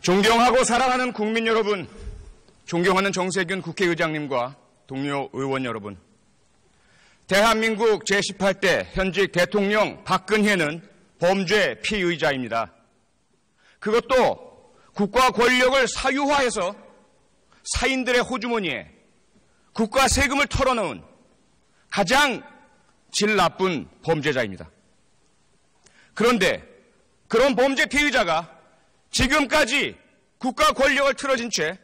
존경하고 사랑하는 국민 여러분, 존경하는 정세균 국회의장님과 동료 의원 여러분, 대한민국 제18대 현직 대통령 박근혜는 범죄 피의자입니다. 그것도 국가 권력을 사유화해서 사인들의 호주머니에 국가 세금을 털어넣은 가장 질 나쁜 범죄자입니다. 그런데 그런 범죄 피의자가 지금까지 국가 권력을 틀어진 채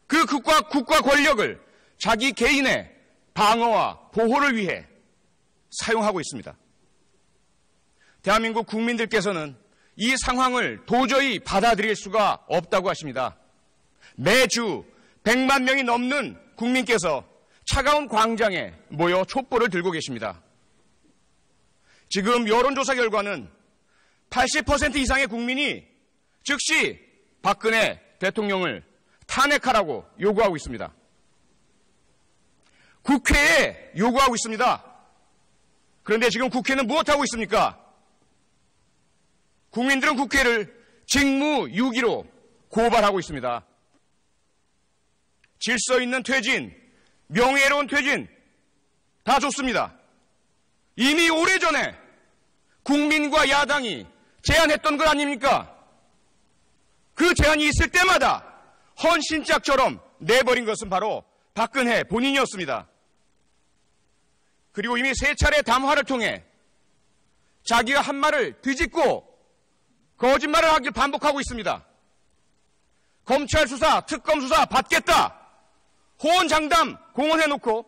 그 국가 권력을 자기 개인의 방어와 보호를 위해 사용하고 있습니다. 대한민국 국민들께서는 이 상황을 도저히 받아들일 수가 없다고 하십니다. 매주 100만 명이 넘는 국민께서 차가운 광장에 모여 촛불을 들고 계십니다. 지금 여론조사 결과는 80% 이상의 국민이 즉시 박근혜 대통령을 탄핵하라고 요구하고 있습니다. 국회에 요구하고 있습니다. 그런데 지금 국회는 무엇하고 있습니까? 국민들은 국회를 직무유기로 고발하고 있습니다. 질서 있는 퇴진, 명예로운 퇴진 다 좋습니다. 이미 오래전에 국민과 야당이 제안했던 것 아닙니까? 그 제안이 있을 때마다 헌신짝처럼 내버린 것은 바로 박근혜 본인이었습니다. 그리고 이미 3차례 담화를 통해 자기가 한 말을 뒤집고 거짓말을 하길 반복하고 있습니다. 검찰 수사, 특검 수사 받겠다. 호언장담 공언해놓고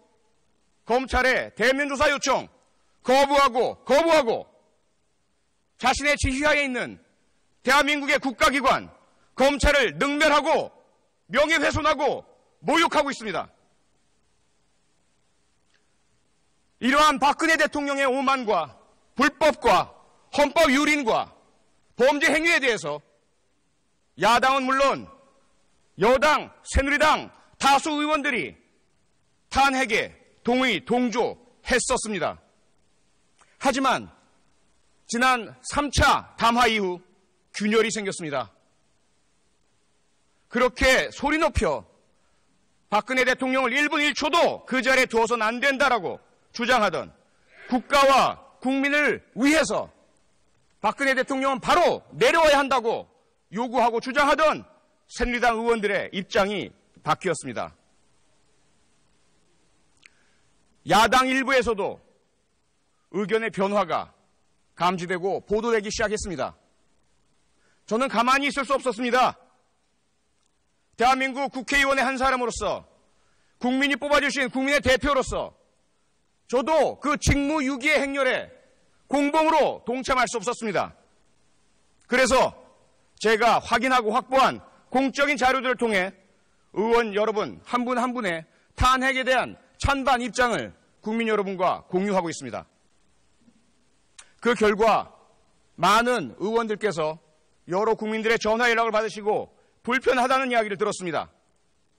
검찰의 대면조사 요청 거부하고 자신의 지휘하에 있는 대한민국의 국가기관 검찰을 능멸하고 명예훼손하고 모욕하고 있습니다. 이러한 박근혜 대통령의 오만과 불법과 헌법 유린과 범죄 행위에 대해서 야당은 물론 여당, 새누리당 다수 의원들이 탄핵에 동조했었습니다. 하지만 지난 3차 담화 이후 균열이 생겼습니다. 그렇게 소리 높여 박근혜 대통령을 1분 1초도 그 자리에 두어서는 안 된다라고 주장하던 국가와 국민을 위해서 박근혜 대통령은 바로 내려와야 한다고 요구하고 주장하던 새누리당 의원들의 입장이 바뀌었습니다. 야당 일부에서도 의견의 변화가 감지되고 보도되기 시작했습니다. 저는 가만히 있을 수 없었습니다. 대한민국 국회의원의 한 사람으로서 국민이 뽑아주신 국민의 대표로서 저도 그 직무유기의 행렬에 공범으로 동참할 수 없었습니다. 그래서 제가 확인하고 확보한 공적인 자료들을 통해 의원 여러분 한 분 한 분의 탄핵에 대한 찬반 입장을 국민 여러분과 공유하고 있습니다. 그 결과 많은 의원들께서 여러 국민들의 전화 연락을 받으시고 불편하다는 이야기를 들었습니다.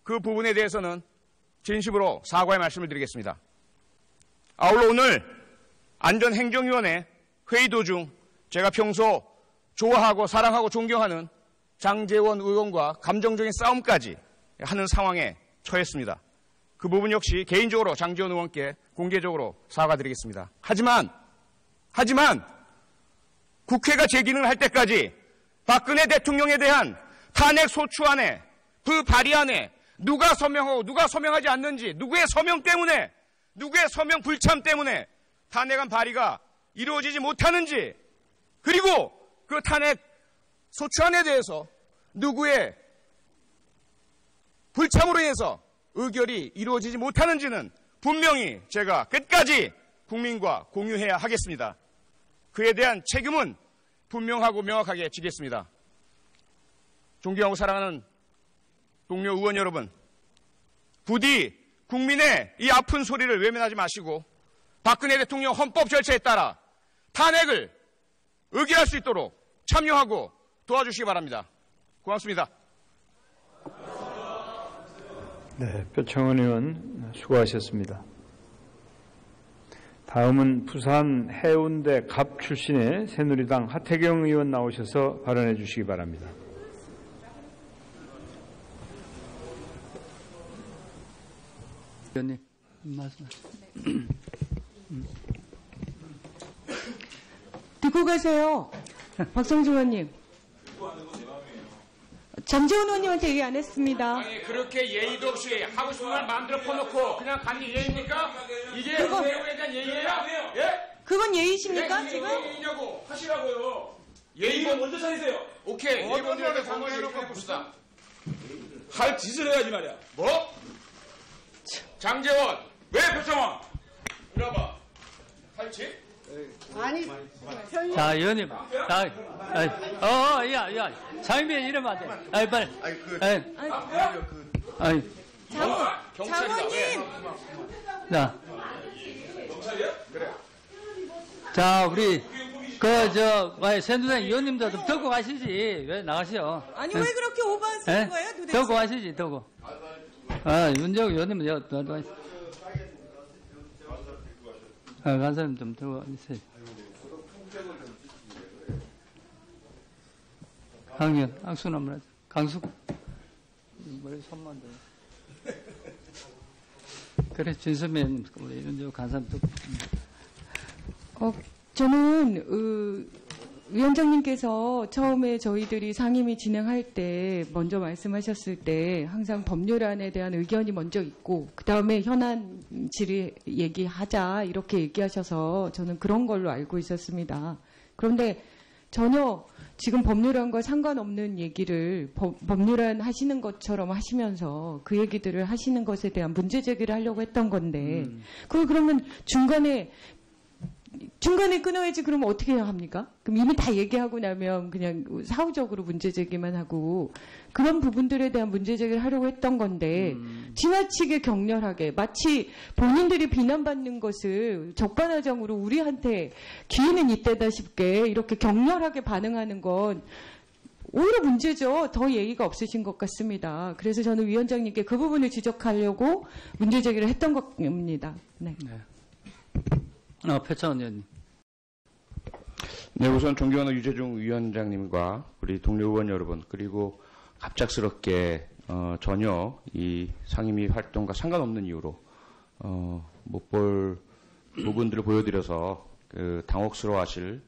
그 부분에 대해서는 진심으로 사과의 말씀을 드리겠습니다. 아울러 오늘 안전행정위원회 회의 도중 제가 평소 좋아하고 사랑하고 존경하는 장제원 의원과 감정적인 싸움까지 하는 상황에 처했습니다. 그 부분 역시 개인적으로 장제원 의원께 공개적으로 사과드리겠습니다. 하지만 국회가 제 기능을 할 때까지 박근혜 대통령에 대한 탄핵 소추안에 그 발의안에 누가 서명하고 누가 서명하지 않는지 누구의 서명 때문에 누구의 서명 불참 때문에 탄핵안 발의가 이루어지지 못하는지 그리고 그 탄핵 소추안에 대해서 누구의 불참으로 인해서 의결이 이루어지지 못하는지는 분명히 제가 끝까지 국민과 공유해야 하겠습니다. 그에 대한 책임은 분명하고 명확하게 지겠습니다. 존경하고 사랑하는 동료 의원 여러분, 부디 국민의 이 아픈 소리를 외면하지 마시고 박근혜 대통령 헌법 절차에 따라 탄핵을 의결할 수 있도록 참여하고 도와주시기 바랍니다. 고맙습니다. 네, 표창원 의원 수고하셨습니다. 다음은 부산 해운대 갑 출신의 새누리당 하태경 의원 나오셔서 발언해 주시기 바랍니다. 의원님 말씀. 듣고 가세요. 박성중 의원님. 장재원 의원님한테 얘기 안 했습니다. 아니 그렇게 예의도 없이 하고 싶은 말 마음대로 퍼놓고 그냥 가는 게 예의입니까? 이게 그거- 외우에 대한 예의예요? 예? 그건 예의십니까, 네, 지금? 예의냐고 하시라고요. 예의가 먼저 차리세요. 오케이. 예의 먼저 해놓고 봅시다. 할 짓을 해야지 말이야. 뭐? 장재원 왜 표창원? 이리 와봐. 할지? 자, 의원님. 야, 장비에 이러면 안 돼. 아이, 빨리. 장원님! 자. 자, 우리, 새누리당 의원님도 좀 듣고 가시지. 왜 나가시오? 아니, 왜 그렇게 오버하시는 거예요, 도대체? 듣고 가시지, 듣고. 윤재욱 의원님은 너 간사님 좀 들고 있어요. 강연, 악수나 한번 하자. 강수. 머리 손만 대. 그래, 진선미 의원님, 우리 윤재욱 간사님 듣고. 저는 위원장님께서 처음에 저희들이 상임위 진행할 때 먼저 말씀하셨을 때 항상 법률안에 대한 의견이 먼저 있고 그 다음에 현안 질의 얘기하자 이렇게 얘기하셔서 저는 그런 걸로 알고 있었습니다. 그런데 전혀 지금 법률안과 상관없는 얘기를 법률안 하시는 것처럼 하시면서 그 얘기들을 하시는 것에 대한 문제 제기를 하려고 했던 건데 그걸 그러면 중간에 끊어야지. 그러면 어떻게 해야 합니까? 그럼 이미 다 얘기하고 나면 그냥 사후적으로 문제 제기만 하고 그런 부분들에 대한 문제 제기를 하려고 했던 건데 지나치게 격렬하게 마치 본인들이 비난받는 것을 적반하장으로 우리한테 기회는 이때다 싶게 이렇게 격렬하게 반응하는 건 오히려 문제죠. 더 예의가 없으신 것 같습니다. 그래서 저는 위원장님께 그 부분을 지적하려고 문제 제기를 했던 겁니다. 네. 표창원 의원님. 네, 우선 존경하는 유재중 위원장님과 우리 동료 의원 여러분, 그리고 갑작스럽게 전혀 이 상임위 활동과 상관없는 이유로 못 볼 부분들을 보여드려서 당혹스러워하실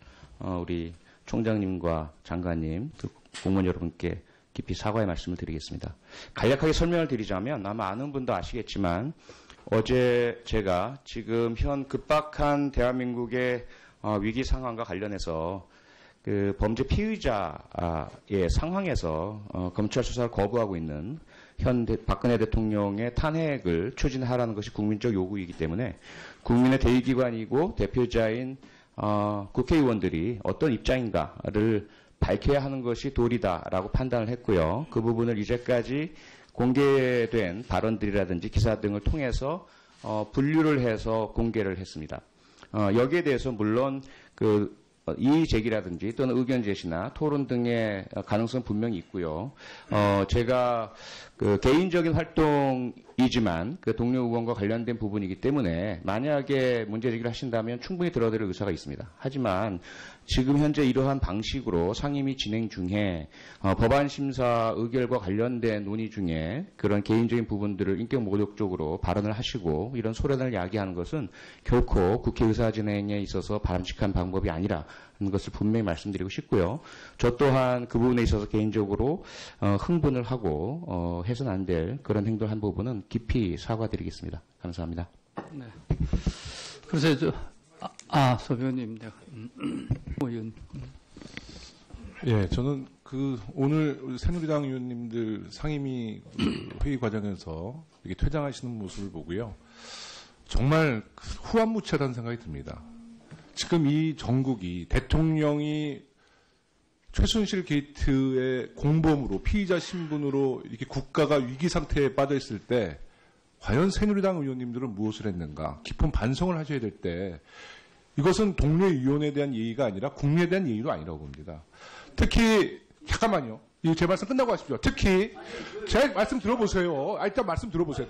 우리 총장님과 장관님, 공무원 여러분께 깊이 사과의 말씀을 드리겠습니다. 간략하게 설명을 드리자면 아마 아는 분도 아시겠지만 어제 제가 지금 현 급박한 대한민국의 위기 상황과 관련해서 그 범죄 피의자의 상황에서 검찰 수사를 거부하고 있는 박근혜 대통령의 탄핵을 추진하라는 것이 국민적 요구이기 때문에 국민의 대의기관이고 대표자인 국회의원들이 어떤 입장인가를 밝혀야 하는 것이 도리다라고 판단을 했고요. 그 부분을 이제까지 공개된 발언들이라든지 기사 등을 통해서 분류를 해서 공개를 했습니다. 여기에 대해서 물론 이의 제기라든지 또는 의견 제시나 토론 등의 가능성 분명히 있고요. 제가 개인적인 활동이지만 동료 의원과 관련된 부분이기 때문에 만약에 문제 제기를 하신다면 충분히 들어드릴 의사가 있습니다. 하지만 지금 현재 이러한 방식으로 상임위 진행 중에 법안 심사 의결과 관련된 논의 중에 그런 개인적인 부분들을 인격 모독적으로 발언을 하시고 이런 소란을 야기하는 것은 결코 국회 의사 진행에 있어서 바람직한 방법이 아니라는 것을 분명히 말씀드리고 싶고요. 저 또한 그 부분에 있어서 개인적으로 흥분을 하고 해서는 안 될 그런 행동을 한 부분은 깊이 사과드리겠습니다. 감사합니다. 네. 그래서 소변님, 의원. 예, 저는 오늘 우리 새누리당 의원님들 상임위 회의 과정에서 이렇게 퇴장하시는 모습을 보고요. 정말 후한무치하다는 생각이 듭니다. 지금 이 정국이 대통령이 최순실 게이트의 공범으로 피의자 신분으로 이렇게 국가가 위기 상태에 빠져 있을 때 과연 새누리당 의원님들은 무엇을 했는가 깊은 반성을 하셔야 될 때 이것은 동료 의원에 대한 예의가 아니라 국민에 대한 예의도 아니라고 봅니다. 특히 잠깐만요. 제 말씀 끝나고 하십시오. 특히 제 말씀 들어보세요. 일단 말씀 들어보세요.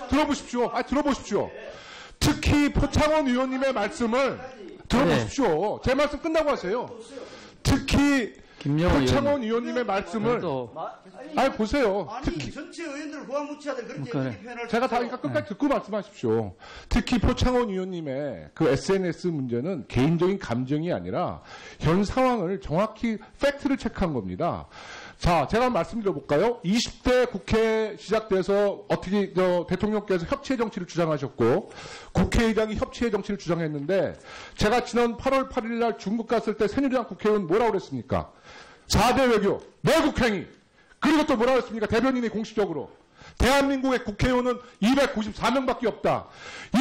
들어보십시오. 들어보십시오. 특히 표창원 의원님의 말씀을 들어보십시오. 제 말씀 끝나고 하세요. 특히 김영호 표창원 의원님의 말씀을 아니 보세요. 아니 전체 의원들을 고아무치하들 그렇게 그래. 표현을 제가 다 그러니까 끝까지 듣고 말씀하십시오. 특히 표창원 의원님의 그 SNS 문제는 개인적인 감정이 아니라 현 상황을 정확히 팩트를 체크한 겁니다. 자, 제가 말씀드려볼까요? 20대 국회 시작돼서 어떻게 대통령께서 협치의 정치를 주장하셨고 국회의장이 협치의 정치를 주장했는데 제가 지난 8월 8일 날 중국 갔을 때 새누리당 국회의원 뭐라고 그랬습니까? 4대 외교, 내국행위, 그리고 또 뭐라고 했습니까? 대변인이 공식적으로. 대한민국의 국회의원은 294명밖에 없다.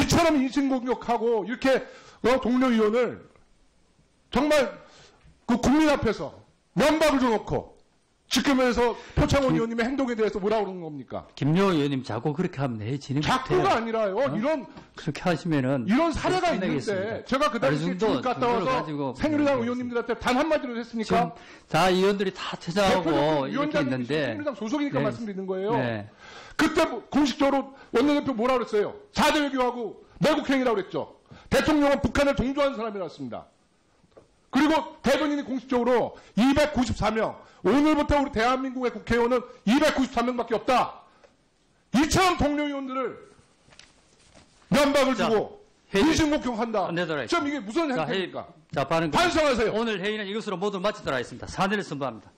이처럼 인신공격하고 이렇게 동료 의원을 정말 그 국민 앞에서 면박을 줘놓고 지금에서 표창원 의원님의 행동에 대해서 뭐라고 그러는 겁니까? 김영호 의원님 자꾸 그렇게 하면 내 진행 못해요. 자꾸가 아니라요. 그렇게 하시면은 이런 사례가 있는데 끝내겠습니다. 제가 그 당시에 어느 정도 중국 갔다 와서 가지고 새누리당 의원님들한테 단 한마디로 했습니까? 지금 다 의원들이 다 퇴장하고 이렇게 위원장님이 있는데 새누리당 소속이니까 네. 말씀드리는 거예요. 네. 그때 공식적으로 원내대표 뭐라 그랬어요? 4대 외교하고 내국행위라고 그랬죠. 대통령은 북한을 동조하는 사람이라고 했습니다. 그리고 대변인이 공식적으로 294명, 오늘부터 우리 대한민국의 국회의원은 293명밖에 없다. 이처럼 동료 의원들을 면박을 주고 인신공격한다. 좀 이게 무슨 행태입니까? 자, 반성하세요. 오늘 회의는 이것으로 모두 마치도록 하겠습니다. 사내를 선포합니다.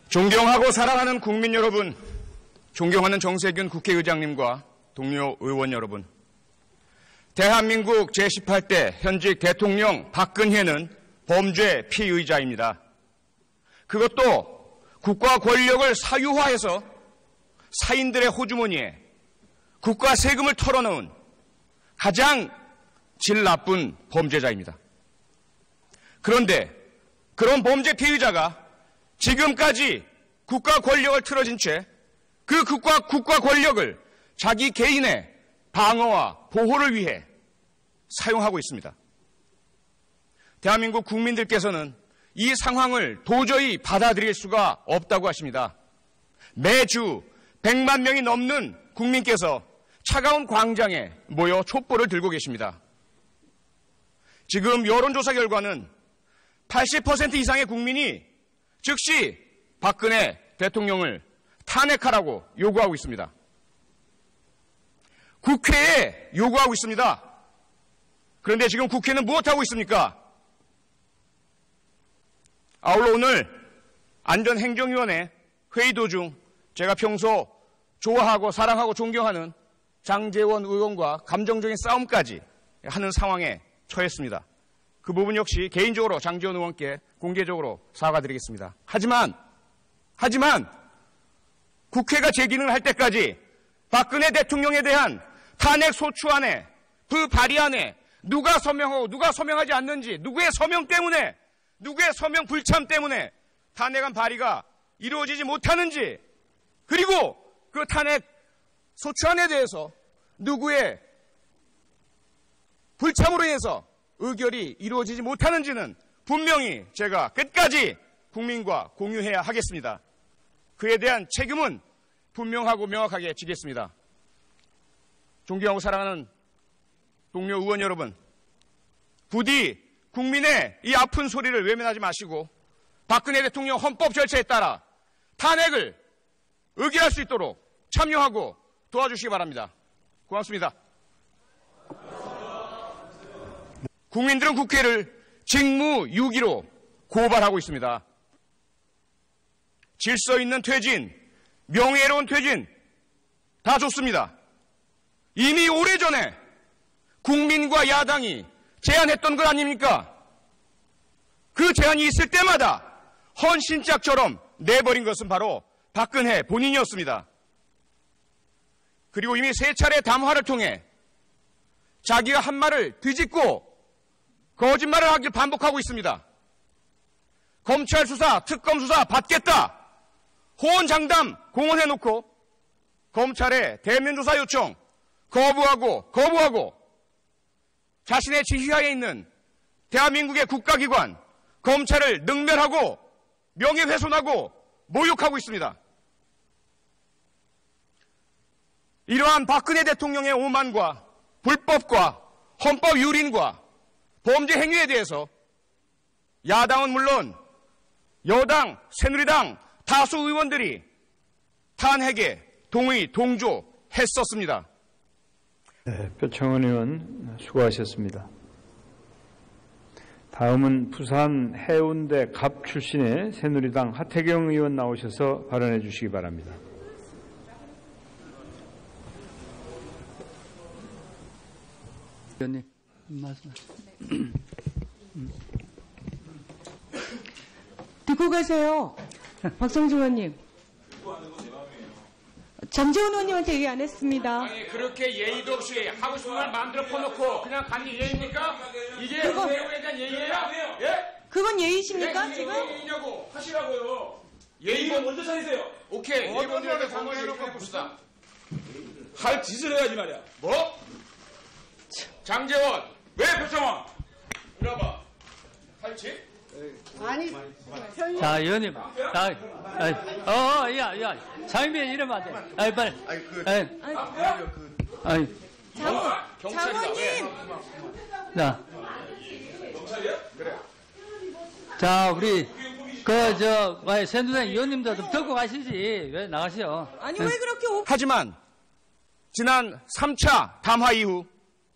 존경하고 사랑하는 국민 여러분, 존경하는 정세균 국회의장님과 동료 의원 여러분, 대한민국 제18대 현직 대통령 박근혜는 범죄 피의자입니다. 그것도 국가 권력을 사유화해서 사인들의 호주머니에 국가 세금을 털어넣은 가장 질 나쁜 범죄자입니다. 그런데 그런 범죄 피의자가 지금까지 국가 권력을 틀어진 채 그 국가 권력을 자기 개인의 방어와 보호를 위해 사용하고 있습니다. 대한민국 국민들께서는 이 상황을 도저히 받아들일 수가 없다고 하십니다. 매주 100만 명이 넘는 국민께서 차가운 광장에 모여 촛불을 들고 계십니다. 지금 여론조사 결과는 80% 이상의 국민이 즉시 박근혜 대통령을 탄핵하라고 요구하고 있습니다. 국회에 요구하고 있습니다. 그런데 지금 국회는 무엇하고 있습니까? 아울러 오늘 안전행정위원회 회의 도중 제가 평소 좋아하고 사랑하고 존경하는 장제원 의원과 감정적인 싸움까지 하는 상황에 처했습니다. 그 부분 역시 개인적으로 장제원 의원께 공개적으로 사과드리겠습니다. 하지만 국회가 제 기능을 할 때까지 박근혜 대통령에 대한 탄핵 소추안에 그 발의안에 누가 서명하고 누가 서명하지 않는지, 누구의 서명 때문에, 누구의 서명 불참 때문에 탄핵안 발의가 이루어지지 못하는지, 그리고 그 탄핵 소추안에 대해서 누구의 불참으로 인해서 의결이 이루어지지 못하는지는 분명히 제가 끝까지 국민과 공유해야 하겠습니다. 그에 대한 책임은 분명하고 명확하게 지겠습니다. 존경하고 사랑하는 동료 의원 여러분, 부디 국민의 이 아픈 소리를 외면하지 마시고 박근혜 대통령 헌법 절차에 따라 탄핵을 의결할 수 있도록 참여하고 도와주시기 바랍니다. 고맙습니다. 국민들은 국회를 직무유기로 고발하고 있습니다. 질서 있는 퇴진, 명예로운 퇴진 다 좋습니다. 이미 오래전에 국민과 야당이 제안했던 것 아닙니까? 그 제안이 있을 때마다 헌신짝처럼 내버린 것은 바로 박근혜 본인이었습니다. 그리고 이미 3차례 담화를 통해 자기가 한 말을 뒤집고 거짓말을 하길 반복하고 있습니다. 검찰 수사, 특검 수사 받겠다. 호언장담 공언해놓고 검찰의 대면 조사 요청 거부하고 자신의 지휘하에 있는 대한민국의 국가기관 검찰을 능멸하고 명예훼손하고 모욕하고 있습니다. 이러한 박근혜 대통령의 오만과 불법과 헌법 유린과 범죄 행위에 대해서 야당은 물론 여당, 새누리당 다수 의원들이 탄핵에 동조했었습니다. 네, 표창원 의원 수고하셨습니다. 다음은 부산 해운대 갑 출신의 새누리당 하태경 의원 나오셔서 발언해 주시기 바랍니다. 의원님 말씀하세요. 듣고 가세요. 박성주 의원님. 전재훈 의원님한테 얘기 안 했습니다. 아니 그렇게 예의도 없이 하고 싶은 말 마음대로 퍼놓고 그냥 가는 게 예의입니까? 이게 그거- 배우에 대한 예의예요? 예? 그건 예의십니까, 네, 지금? 예의냐고 하시라고요. 예의만 먼저 차리세요. 오케이. 예의만 먼저 상관해놓고 봅시다. 할 짓을 해야지 말이야. 뭐? 장재원. 왜 표창원? 이리 와봐. 할지? 자, 의원님. 야, 장인배 이러면 안 돼. 아이, 빨리. 장관님! 자. 자, 우리, 새누리당 의원님도 좀 듣고 가시지. 왜 나가시오? 아니, 왜 그렇게 하지만 지난 3차 담화 이후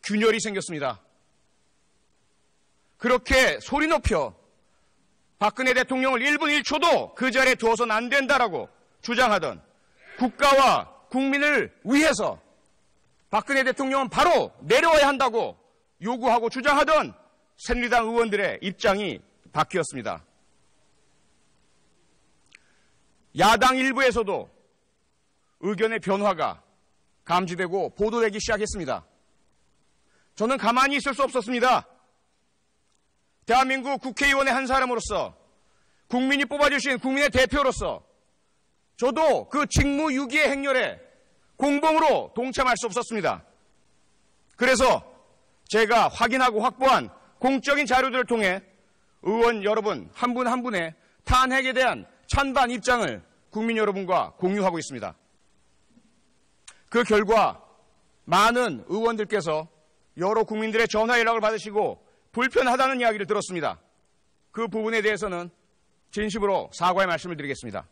균열이 생겼습니다. 그렇게 소리 높여 박근혜 대통령을 1분 1초도 그 자리에 두어서는 안 된다라고 주장하던 국가와 국민을 위해서 박근혜 대통령은 바로 내려와야 한다고 요구하고 주장하던 새누리당 의원들의 입장이 바뀌었습니다. 야당 일부에서도 의견의 변화가 감지되고 보도되기 시작했습니다. 저는 가만히 있을 수 없었습니다. 대한민국 국회의원의 한 사람으로서 국민이 뽑아주신 국민의 대표로서 저도 그 직무유기의 행렬에 공범으로 동참할 수 없었습니다. 그래서 제가 확인하고 확보한 공적인 자료들을 통해 의원 여러분 한 분 한 분의 탄핵에 대한 찬반 입장을 국민 여러분과 공유하고 있습니다. 그 결과 많은 의원들께서 여러 국민들의 전화 연락을 받으시고 불편하다는 이야기를 들었습니다. 그 부분에 대해서는 진심으로 사과의 말씀을 드리겠습니다.